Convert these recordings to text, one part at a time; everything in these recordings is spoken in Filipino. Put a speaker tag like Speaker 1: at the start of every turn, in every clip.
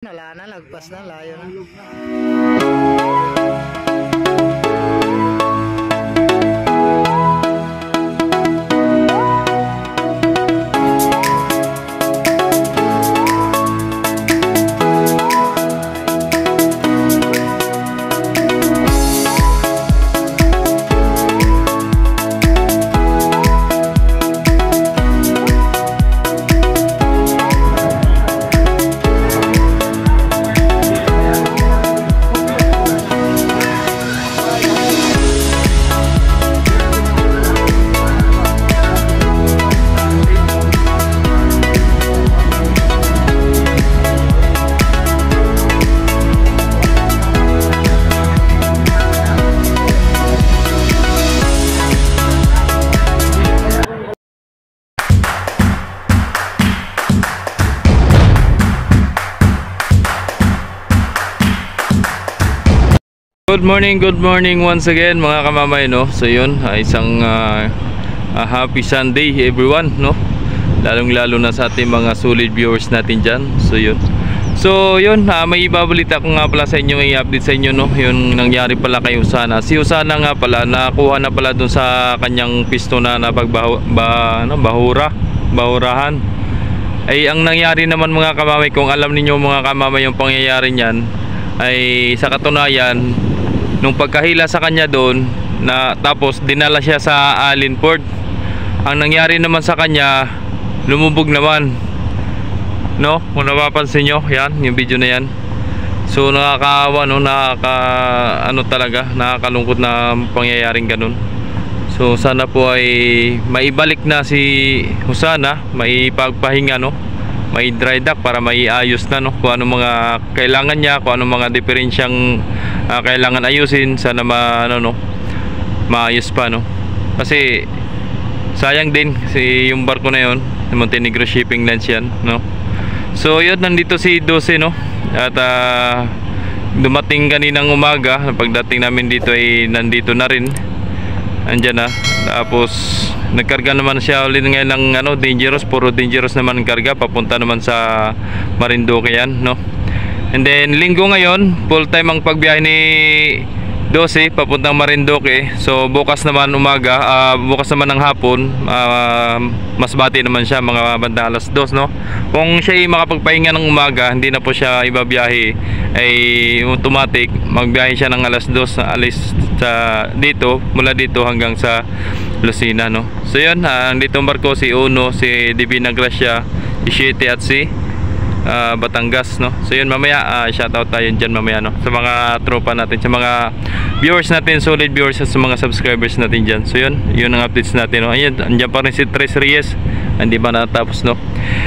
Speaker 1: Wala na, lagpas na, layo na.
Speaker 2: Good morning once again mga kamamay, no. So yun, isang happy Sunday everyone, no. Lalong-lalo na sa ating mga solid viewers natin dyan. So yun, may ibabalita ko nga pala sa inyo, i-update sa inyo, no. Yun nangyari pala kay Usana. Si Usana nga pala, nakuha na pala dun sa kanyang pisto na bahurahan. Ay ang nangyari naman mga kamamay, kung alam niyo mga kamamay yung pangyayari niyan, ay sa katunayan, nung pagkahila sa kanya doon na tapos dinala siya sa Allenford, ang nangyari naman sa kanya, lumubog naman, no. Kung napapansin nyo, yan, yung video na yan. So nakakaawa, no, nakakalungkot na pangyayaring ganun. So sana po ay maibalik na si Usana, maipagpahinga, no, may dry dock para maiayos na, no, kung ano mga kailangan niya, kung ano mga diferensyang kailangan ayusin. Sana maayos pa, no, kasi sayang din kasi yung barko na yon, Montenegro Shipping Lines yan, no. So yun, nandito si 12, no, at dumating kaninang umaga. Pagdating namin dito ay nandito na rin, andyan na. Tapos nagkarga naman siya ulit ngayon ng dangerous, puro dangerous naman ang karga, papunta naman sa Marinduque yan, no. And then linggo ngayon, full time ang pagbiyahe ni 12 papuntang Marinduque. So bukas naman umaga, bukas naman ng hapon, masbati naman siya mga bandang alas 2, no. Kung siya ay makapagpahinga ng umaga, hindi na po siya ibabiyahe, ay automatic magbiyahe siya ng alas 2, alis sa dito, mula dito hanggang sa Lucena, no. So yun, dito ang barko, si Uno, si Divina Gracia, si Shete at si Batangas, no. So yun, mamaya shoutout tayo dyan mamaya, no, sa mga tropa natin, sa mga viewers natin, solid viewers, at sa mga subscribers natin dyan. So yun ang updates natin, no. Ayan, andyan pa rin si Tres Reyes, hindi ba natapos, no.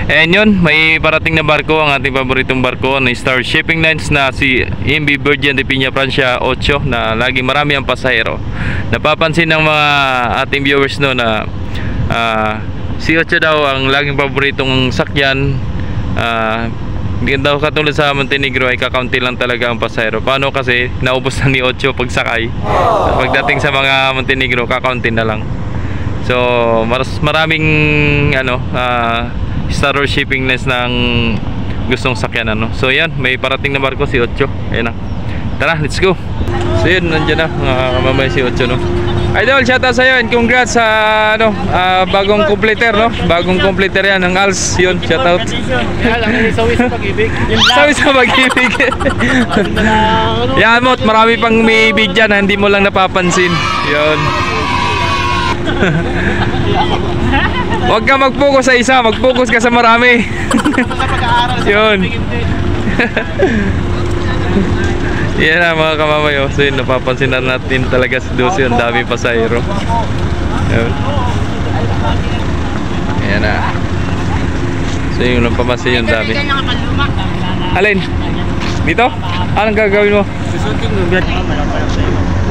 Speaker 2: And yun, may parating na barko, ang ating paboritong barko na Star Shipping Lines na si MV Virgin de Piña Francia 8, na lagi marami ang pasahero. Napapansin ng mga ating viewers, no, na si 8 daw ang laging paboritong sakyan. Hindi daw katulad sa Montenegro ay kakaunti lang talaga ang pasahero. Paano kasi naubos na ni 8 pagsakay, at pagdating sa mga Montenegro kakaunti na lang. So maraming Star Shipping Lines ng gustong sakyan, ano. So yan, may parating na barko si 8. Ayan na, tara, let's go. So yun, nandiyan na mga kamamay si 8, no. Idol, shoutout sa'yo and congrats sa bagong completer, no? Bagong completer yan, ng ALS, yun, shoutout.
Speaker 1: Sawi sa pag-ibig.
Speaker 2: Sawi sa pag-ibig. Yan mo, marami pang may ibig dyan, hindi mo lang napapansin. Yun. Huwag ka mag-focus sa isa, mag-focus ka sa marami. Yun. Yan na mga kamamay, oh. So yun, napapansin na natin talaga si 12, ang dami pasahero. Yan na. So yun, napapansin yung dami. Alin? Dito? Anong gagawin mo?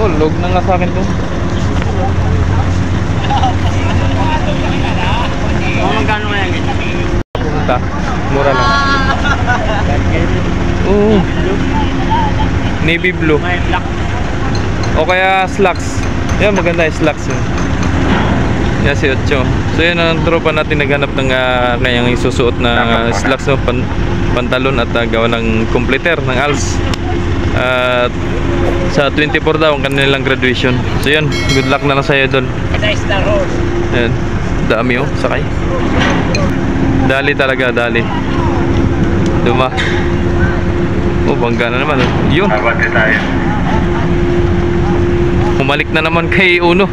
Speaker 2: Oh, log na nga sa akin to.
Speaker 1: Magkano kaya yan?
Speaker 2: Punta, mura lang. Oo. Navy blue.
Speaker 1: May black.
Speaker 2: O kaya slacks. Yan, maganda yung slacks yun. Yan si 8. So yun ang tropa natin naghanap ng kanyang isusuot na slacks, no? pantalon at gawa ng completer ng ALS. At sa 24 daw ang kanilang graduation. So yun, good luck na lang sa iyo doon. Yan, dami oh, sakay. Dali talaga, dali. Duma. Oh, bangga na naman. Yun. Humalik na naman kay Uno.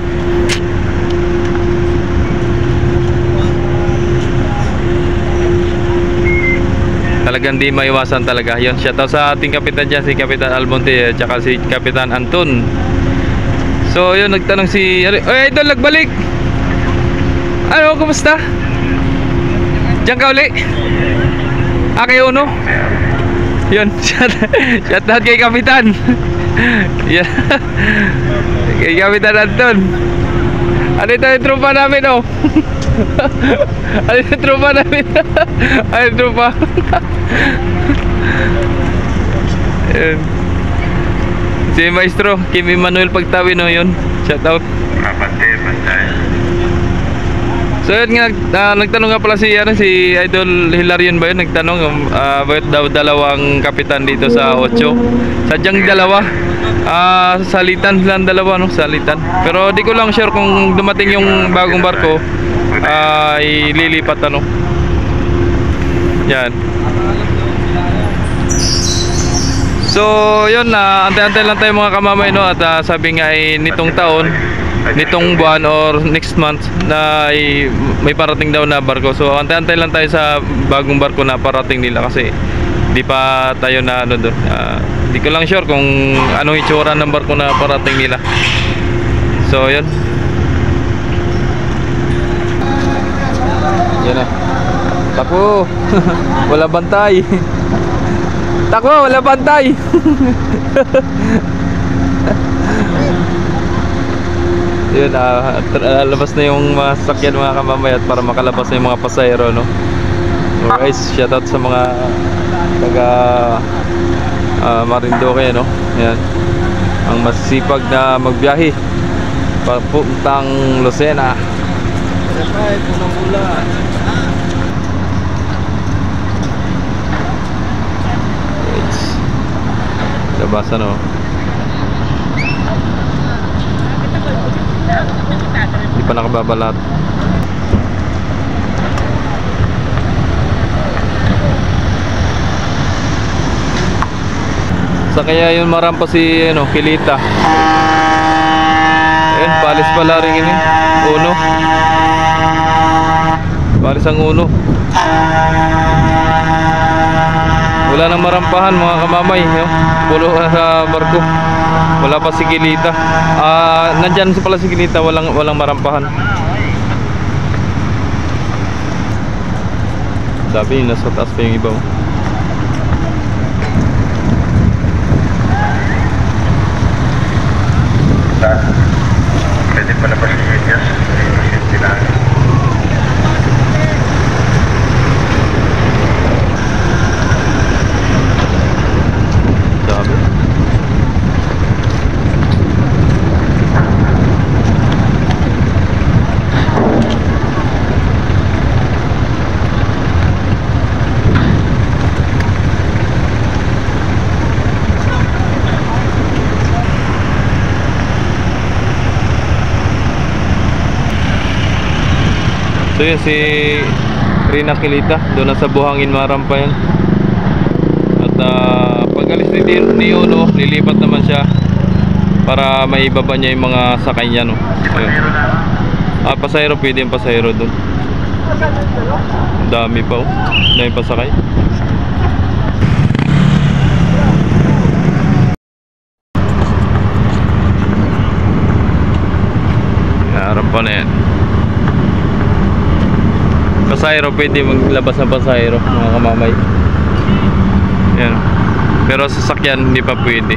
Speaker 2: Talagang di maiwasan talaga. Yun, shoutout sa ating kapitan dyan, si Kapitan Almonte at saka si Kapitan Anton. So yun, nagtanong si oy idol, nagbalik. Ano, kumusta? Diyan ka uli? Kay Uno? Yun, shoutout kay Kapitan. Yan. Kay Kapitan Anton. Ano ito yung trupa namin, oh? Ano yung trupa namin? Ano yung trupa? Yan. Si Maestro Kim Emmanuel Pagtawin, oh, yun. Shoutout. So yun nga, nagtanong nga pala si Idol Hilarion ba yun? Nagtanong bakit daw dalawang kapitan dito sa 8. Sadyang dalawa. Salitan lang dalawa, no? Salitan. Pero di ko lang sure kung dumating yung bagong barko ililipat, ano. Yan. So yun, antay-antay lang tayo mga kamamay, no? At sabi nga nitong taon, nitong buwan or next month na may parating daw na barko. So antay-antay lang tayo sa bagong barko na parating nila kasi di pa tayo na ano doon. Di ko lang sure kung anong itsura ng barko na parating nila. So yun. Yan na. Takbo. Wala bantay. Takbo, wala bantay. Yun, labas na yung mga sasakyan mga kamamayat para makalabas na yung mga pasahero, no? So guys, shoutout sa mga taga Marinduque, no? Yan, ang masipag na magbiyahe papuntang Lucena. Labasan, no? Hindi pa nakababalat. Sa kaya yun marampa si Kilita. Ayun, balis pala rin ini. Uno. Balis ang Uno. Wala nang marampahan mga kamamay, no? Pulo na sa barko. Wala pa si Kilita. Nandyan pala si Kilita, walang marampahan. Sabi, nasa taas pa yung iba.
Speaker 3: Pwede pala pa si Medias. Pasyente lang.
Speaker 2: Sabi. So yun, si Rina Kilita, doon na sa Buhangin marampa yan. At pag alis ni Uno, lilipat naman siya para maibaba niya yung mga sakay niya, no? Pasahero, pwede yung pasahero doon. Dami pa, oh. Dami pasakay. Harampa na yan. Pasahero, pwede maglabas ng pasahero mga kamamay. Yan. Pero sasakyan hindi pa pwede.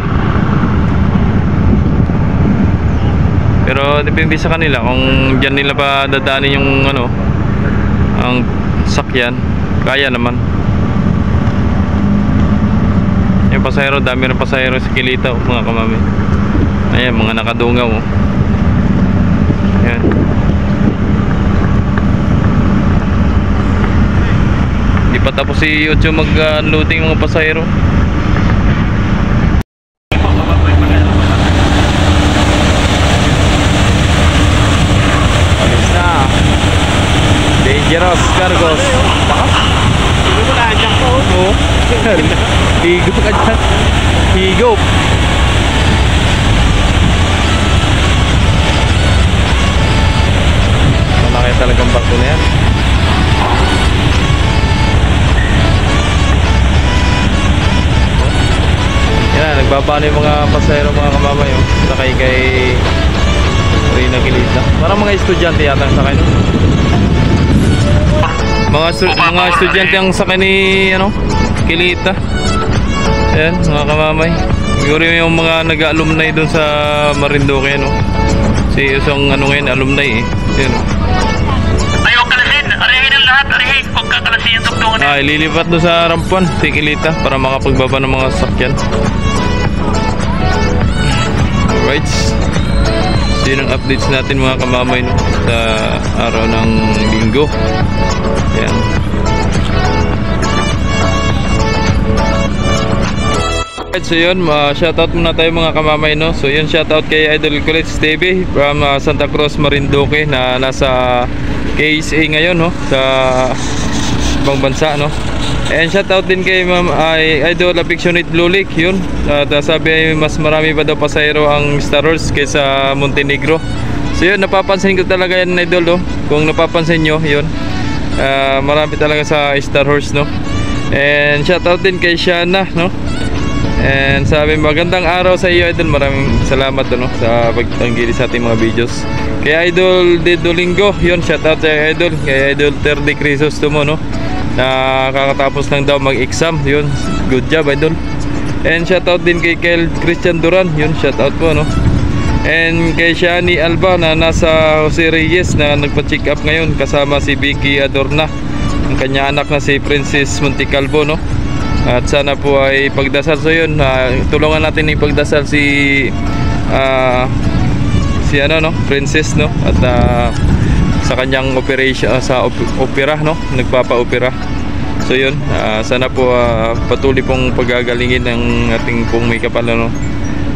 Speaker 2: Pero depende sa kanila kung diyan nila pa dadaanin yung ang sakyan. Kaya naman. Yung pasahero, dami ng pasahero sa Kilita, mga kamamay. Ayan, mga nakadungaw, oh. Ayan. Hindi pa tapos si Ocho mag-unloading mga pasahero. Alis na. Dangerous cargos.
Speaker 1: Hindi mo na andyan po.
Speaker 2: Oo. Higop ka dyan. Higop. Malaki talagang barko na yan. Yan, nagbaba na yung mga pasahero, mga kamamay. Sakay kay Rina Kilita. Parang mga estudyante yata ang sakay, no? Mga estudyante ang sakay ni Kilita. Ayan, mga kamamay. Siguro yung mga nag-alumni doon sa Marinduque, no? Si isang ngayon, alumni eh. Ayan.
Speaker 4: Ayaw kalasin, arihin ang lahat, arihin. Huwag kakalasin yung tugtungan.
Speaker 2: Ililipat doon sa rampuan, si Kilita, para makapagbaba ng mga sasakyan. Alright. So yun ang updates natin mga kamamay, no? Sa araw ng linggo. Ayan. Alright, so yun, shoutout muna tayo mga kamamay, no? So yun, shoutout kay Idol College TV from Santa Cruz, Marinduque, na nasa KSA ngayon, no? Sa ibang bansa, no? And shoutout din kay Idol Affectionate Blue Lake, yun. At sabi mas marami pa daw pasahero ang Star Horse kaysa Montenegro. So yun, napapansin ko talaga yan, Idol, no? Kung napapansin nyo, yun, marami talaga sa Star Horse, no? And shoutout din kay Shana, no? And sabi, magandang araw sa iyo, Idol. Maraming salamat, no, sa pagtanggili sa ating mga videos. Kay Idol de Dolingo, yun, shoutout sa Idol. Kay Idol Terdi Crisostomo, no, na kakatapos lang daw mag-exam. Yun, good job, Idol. And shoutout din kay Kel Christian Duran, yun, shoutout po, no. And kay Shani Alba na nasa Jose Reyes na nagpa-check up ngayon kasama si Vicky Adorna, ang kanya anak na si Princess Monticalvo, no. At sana po ay pagdasal. So yun, tulungan natin yung pagdasal si Princess, no, at sa kanyang operation, sa opera, no, nagpapa-opera. So yun, sana po patuloy pong pagagalingin ng ating pong may kapal, no.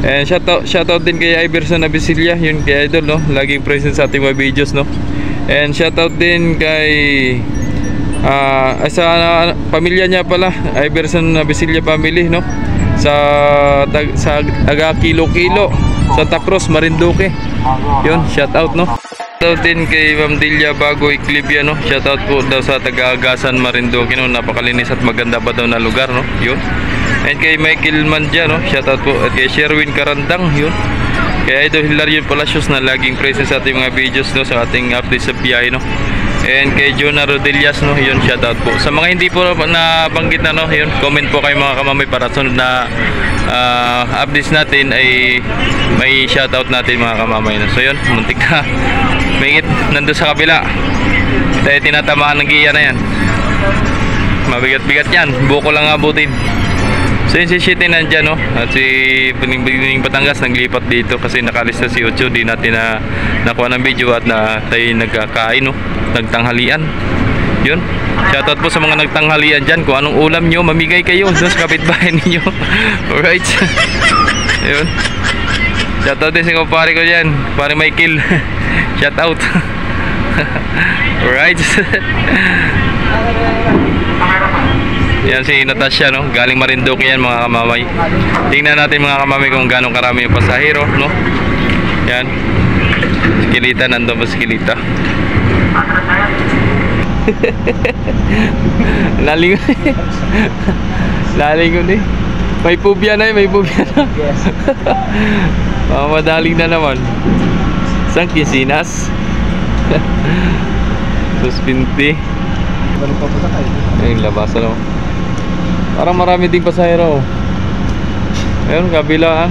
Speaker 2: And shoutout din kay Iverson Abisilia, yun, kay Idol, no, laging present sa ating mga videos, no. And shoutout din kay sa pamilya niya pala, Iverson Abisilia family, no, sa taga Kilo-Kilo, Santa Cruz, Marinduque. Yun, shoutout, no. Shoutout din kay Ma'am Delia Bagoy Clibia, no. Shoutout po daw sa taga-Agasan, Marinduque, no. Napakalinis at maganda pa daw na lugar, no. Yun. And kay Michael Manja, no, shoutout po. At kay Sherwin Karandang, yun. Kay Idol Hilarion Palacios na laging present sa ating mga videos, no, sa ating updates sa biyahe, no. And kay Jonah Rodelias, no, yun, shoutout po. Sa mga hindi po nabanggit na, no, yun, comment po kayo mga kamamay para sunod na updates natin ay may shoutout natin mga kamamay, no. So yun, muntik na mayigit nandun sa kabila. Tayo tinatamaan ng giya na yan. Mabigat-bigat yan, buko lang abutin. So yun, si Shitty nandyan, no, at si Pining Batangas naglipat dito kasi nakalista si Ocho. Di natin na nakuha ng video at tayo nagkakain, no, nagtanghalian. Yun, shoutout po sa mga nagtanghalian dyan. Kung anong ulam nyo, mamigay kayo doon sa kapitbahay ninyo. Alright. Yun, shoutout din sa kumpare ko dyan, pare Michael. Shoutout. Alright. Yan si Natasha, no, galing Marinduque yan mga kamamay. Tingnan natin mga kamamay kung gano'ng karami yung pasahero, no. Yan, si Kilita, nandun pa si Kilita. Lalingon. Lalingon eh. May pubya na eh, may pubya na.
Speaker 1: Yes.
Speaker 2: Madaling na naman. Isang Quisinas. Suspinti.
Speaker 1: Balik pa po sa kayo.
Speaker 2: Ayun, labasan, no. Parang marami ding pasahero. Ayun, kabila,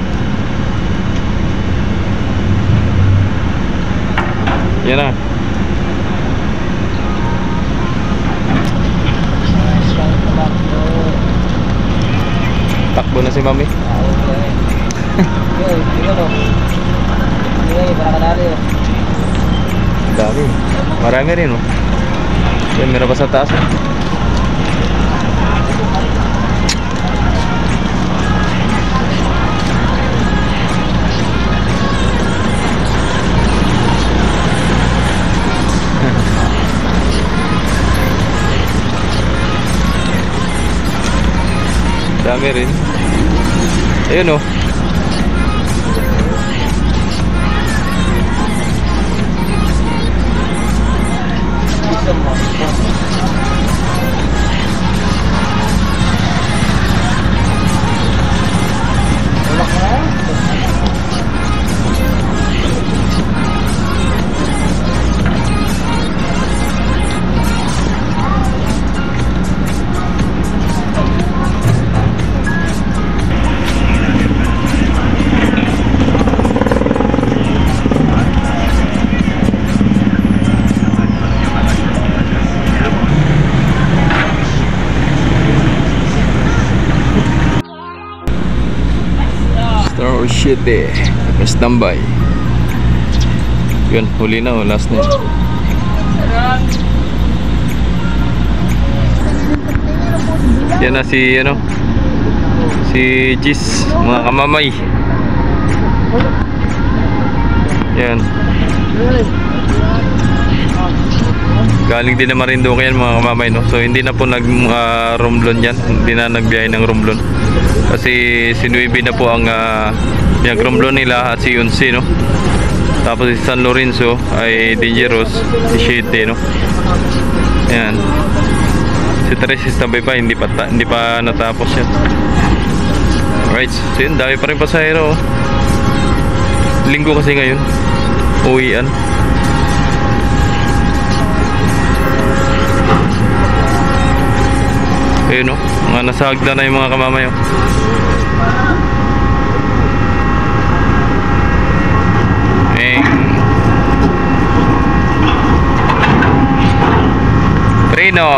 Speaker 2: yan na. Takbo na si Mami. Dami. Marami rin, no. Yan, meron pa sa taas, dami rin. Ayun oh. Oh shit eh, naka-standby. Yun, huli na oh, last na yun. Yan na si ano, si Gis, mga kamamay. Yan. Galing din na Marinduque yan mga kamamay, no? So hindi na po nag-Romblon yan. Hindi na nagbiyahe ng Romblon. Kasi si Nueve na po ang pinag-Romblon nila at si Unsi, no? Tapos si San Lorenzo ay Dangerous, si Shete, no? Yan. Si Tres istabay pa, hindi pa natapos yan. Alright, so yun, dami pa rin pasahero, oh. Linggo kasi ngayon, uwian. Ayun o, mga nasa hagda na yung mga kamamay o.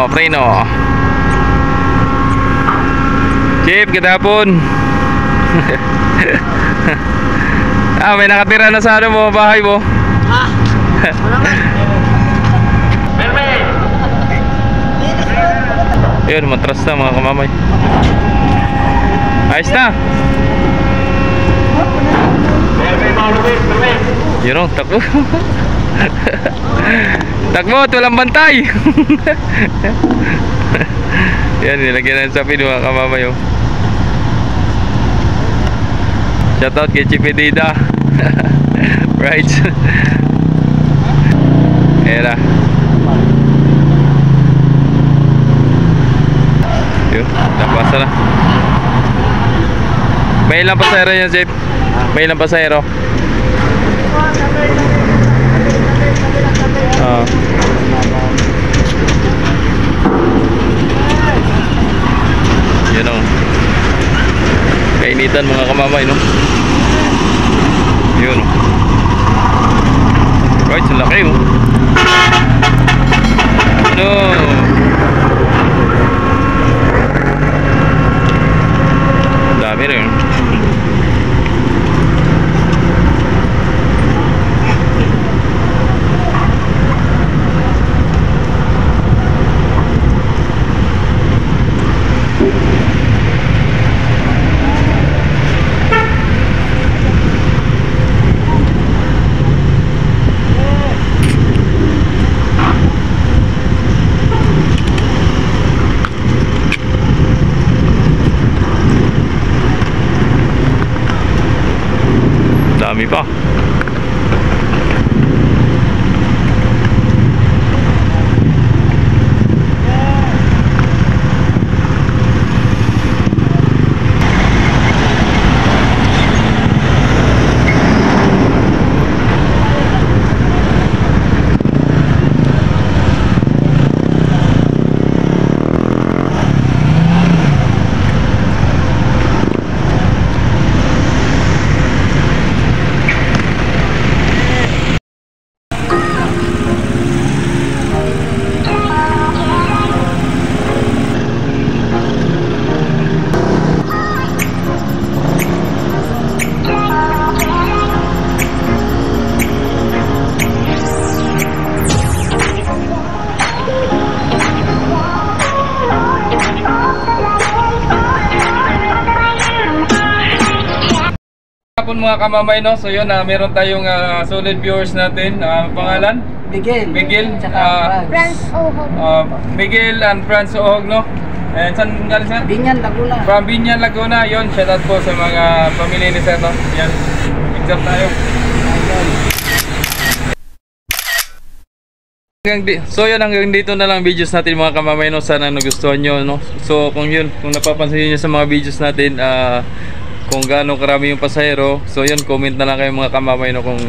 Speaker 2: Preno Chip, katapon. May nakatira na sa ano mo, bahay mo. Ayun, matras na mga kamamay. Ayos na. Yun o, takbo. Takbo, walang bantay. Yan, nilagyan ng sapi mga kamamay o. Shoutout kay Chipedida. Right. Era. Yun, napasa na. May ilang pasahero yan, Jeep? May ilang pasahero? Yan o. Kainitan mga kamamay, no? Yun. Right, sa laki, oh. Ano? Dami rin. Dami pa. Mga kamamay, no? So yun, meron tayong solid viewers natin. Pangalan? Miguel.
Speaker 5: Tsaka
Speaker 2: Miguel and Franz Ohog, no? Ayan, saan galing sir?
Speaker 5: Binyan, Laguna.
Speaker 2: From Binyan, Laguna. Yun, shout out po sa mga pamilya ni sir, no? Yan, exam tayo. So yun, hanggang dito na lang videos natin mga kamamay, no? Sana nagustuhan nyo, no? So kung napapansin nyo sa mga videos natin, kung gaano karami yung pasahero, so yun, comment na lang kayo mga kamamay, no? Kung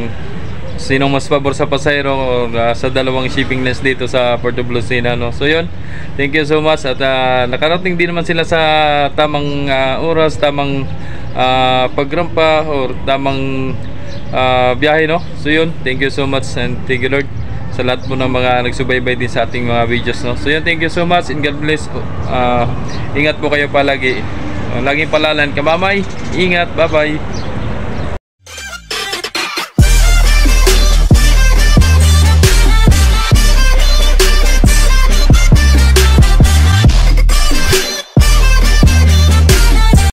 Speaker 2: sinong mas pabor sa pasahero o sa dalawang shipping lines dito sa Puerto Blusina, no? So yun, thank you so much. At nakarating din naman sila sa tamang oras, tamang pagrampa or tamang biyahe, no? So yun, thank you so much and thank you Lord sa lahat po ng mga nagsubaybay din sa ating mga videos, no? So yun, thank you so much and God bless. Ingat po kayo palagi. Laging palalan kamamay. Ingat, bye bye.